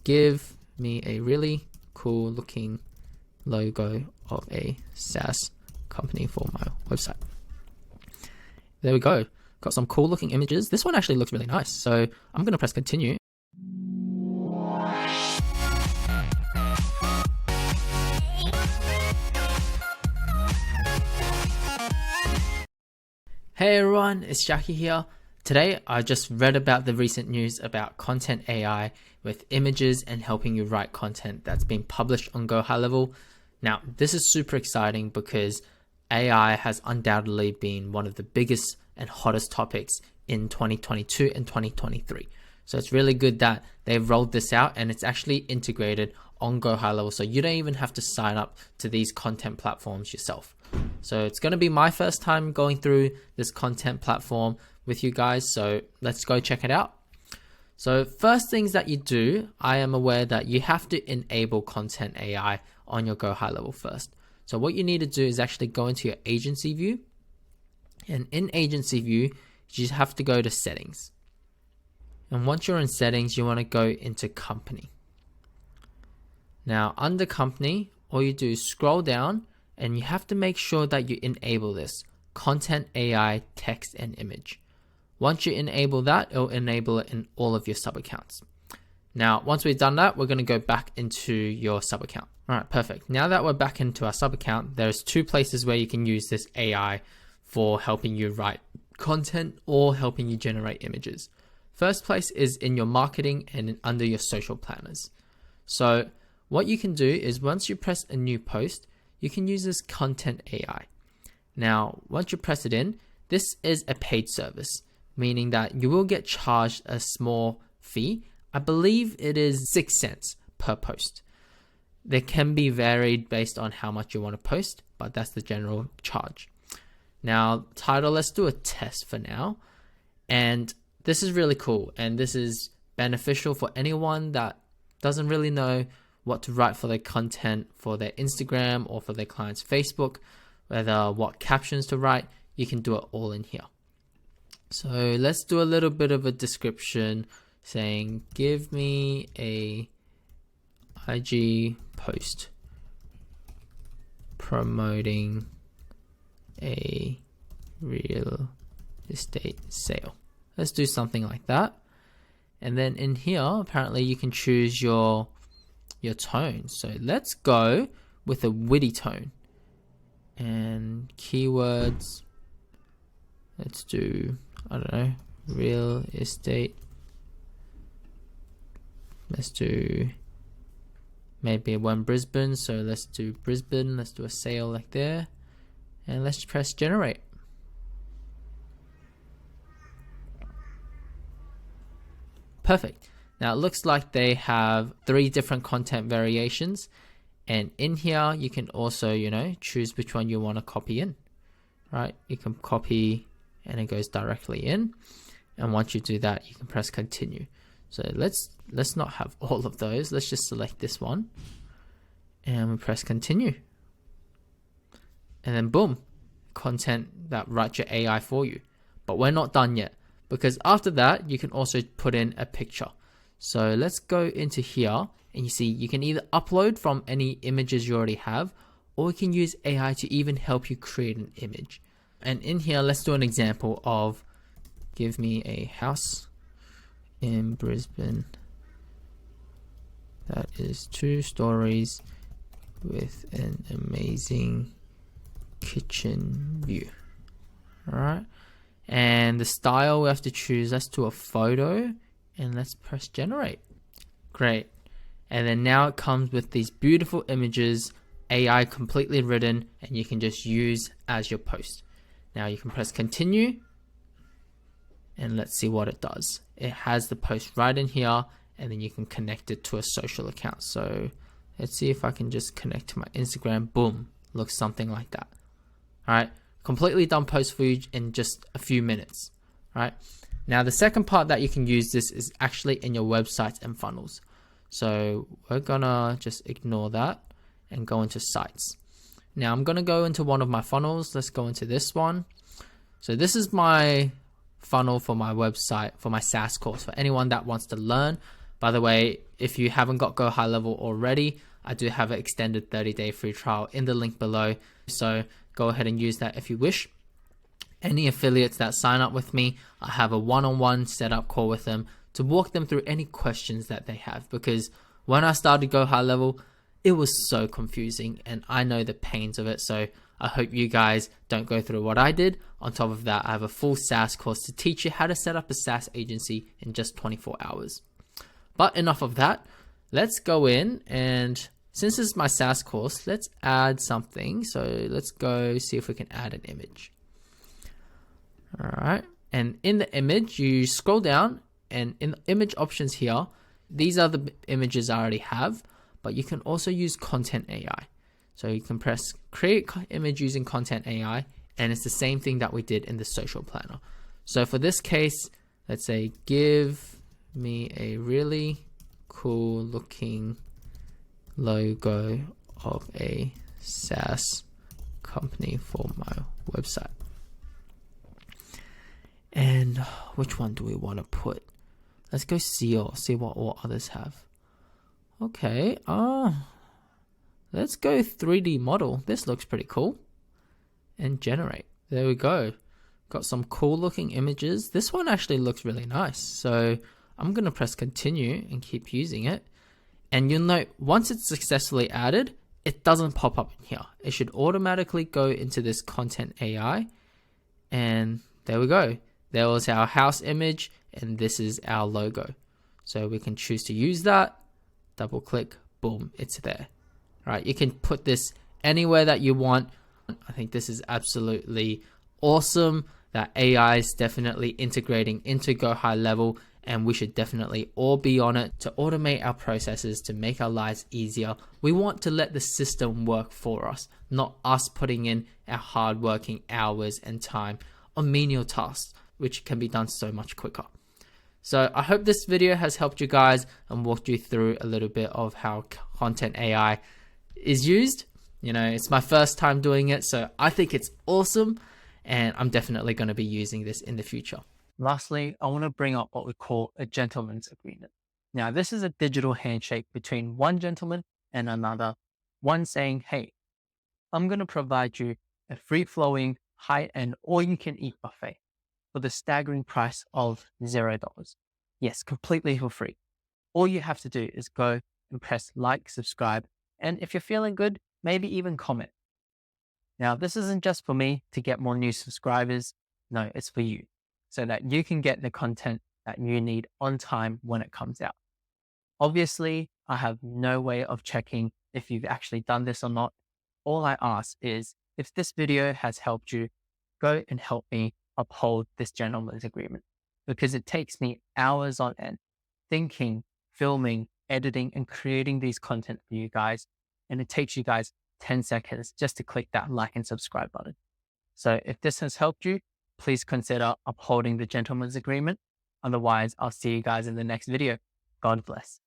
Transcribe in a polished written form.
give me a really cool looking logo of a SaaS company for my website. There we go. Got some cool looking images. This one actually looks really nice. So I'm going to press continue. Hey everyone, it's Jackie here. Today I just read about the recent news about content AI with images and helping you write content that's been published on GohighLevel. Now this is super exciting because AI has undoubtedly been one of the biggest and hottest topics in 2022 and 2023. So it's really good that they've rolled this out and it's actually integrated on GohighLevel, so you don't even have to sign up to these content platforms yourself. So it's going to be my first time going through this content platform with you guys, so let's go check it out. So first things that you do, I am aware that you have to enable content AI on your GohighLevel first. So what you need to do is actually go into your agency view, and in agency view you just have to go to settings, and once you're in settings you want to go into company. Now under company, all you do is scroll down and you have to make sure that you enable this content AI text and image. Once you enable that, it'll enable it in all of your sub accounts. Now once we've done that, we're going to go back into your sub account. All right, perfect. Now that we're back into our sub account, there's two places where you can use this AI for helping you write content or helping you generate images. First place is in your marketing and under your social planners. So what you can do is once you press a new post, you can use this content AI. Now, once you press it in, this is a paid service, meaning that you will get charged a small fee. I believe it is 6 cents per post. There can be varied based on how much you want to post, but that's the general charge. Now, title, let's do a test for now. And this is really cool. And this is beneficial for anyone that doesn't really know what to write for their content for their Instagram or for their client's Facebook, whether what captions to write. You can do it all in here. So let's do a little bit of a description saying, give me a IG post promoting a real estate sale. Let's do something like that. And then in here, apparently you can choose your tone. So let's go with a witty tone. And keywords, let's do, I don't know, real estate. Let's do maybe one Brisbane. So let's do Brisbane. Let's do a sale like there. And let's press generate. Perfect. Now it looks like they have 3 different content variations, and in here you can also, choose which one you want to copy in, right? You can copy and it goes directly in, and once you do that you can press continue. So let's not have all of those. Let's just select this one and we press continue, and then boom, content that writes your AI for you. But we're not done yet, because after that you can also put in a picture. So let's go into here, and you see you can either upload from any images you already have, or you can use AI to even help you create an image. And in here, let's do an example of, give me a house in Brisbane that is 2 stories with an amazing kitchen view. All right. And the style we have to choose, let's do a photo, and let's press generate. Great. And then now it comes with these beautiful images, AI completely written, and you can just use as your post. Now you can press continue, and let's see what it does. It has the post right in here, and then you can connect it to a social account. So let's see if I can just connect to my Instagram. Boom, looks something like that. All right, completely done post for you in just a few minutes. All right. Now the second part that you can use this is actually in your websites and funnels. So we're gonna just ignore that and go into sites. Now I'm gonna go into one of my funnels. Let's go into this one. So this is my funnel for my website, for my SaaS course, for anyone that wants to learn By the way, if you haven't got Go High Level already, I do have an extended 30-day free trial in the link below. So go ahead and use that if you wish. Any affiliates that sign up with me, I have a one-on-one setup call with them to walk them through any questions that they have, because when I started Go High Level, it was so confusing and I know the pains of it. So I hope you guys don't go through what I did. On top of that, I have a full SaaS course to teach you how to set up a SaaS agency in just 24 hours. But enough of that. Let's go in, and since this is my SaaS course, let's add something. So let's go see if we can add an image. All right. And in the image, you scroll down, and in the image options here, these are the images I already have, but you can also use Content AI. So you can press create image using Content AI, and it's the same thing that we did in the social planner. So for this case, let's say, give me a really cool looking logo of a SaaS company for my website. And which one do we want to put? Let's go see what all others have. Okay, let's go 3D model. This looks pretty cool. And generate. There we go. Got some cool looking images. This one actually looks really nice. So I'm going to press continue and keep using it. And you'll note once it's successfully added, it doesn't pop up in here. It should automatically go into this Content AI. And there we go. There was our house image, and this is our logo. So we can choose to use that, double click, boom, it's there. All right, you can put this anywhere that you want. I think this is absolutely awesome that AI is definitely integrating into Go High Level, and we should definitely all be on it to automate our processes, to make our lives easier. We want to let the system work for us, not us putting in our hard-working hours and time on menial tasks, which can be done so much quicker. So I hope this video has helped you guys and walked you through a little bit of how Content AI is used. You know, it's my first time doing it, so I think it's awesome, and I'm definitely going to be using this in the future. Lastly, I want to bring up what we call a gentleman's agreement. Now, this is a digital handshake between one gentleman and another, one saying, hey, I'm going to provide you a free-flowing, high-end, all-you-can-eat buffet for the staggering price of $0. Yes, completely for free. All you have to do is go and press like, subscribe, and if you're feeling good, maybe even comment. Now, this isn't just for me to get more new subscribers. No, it's for you, so that you can get the content that you need on time when it comes out. Obviously, I have no way of checking if you've actually done this or not. All I ask is, if this video has helped you, go and help me uphold this gentleman's agreement, because it takes me hours on end thinking, filming, editing, and creating these content for you guys. And it takes you guys 10 seconds just to click that like and subscribe button. So if this has helped you, please consider upholding the gentleman's agreement. Otherwise, I'll see you guys in the next video. God bless.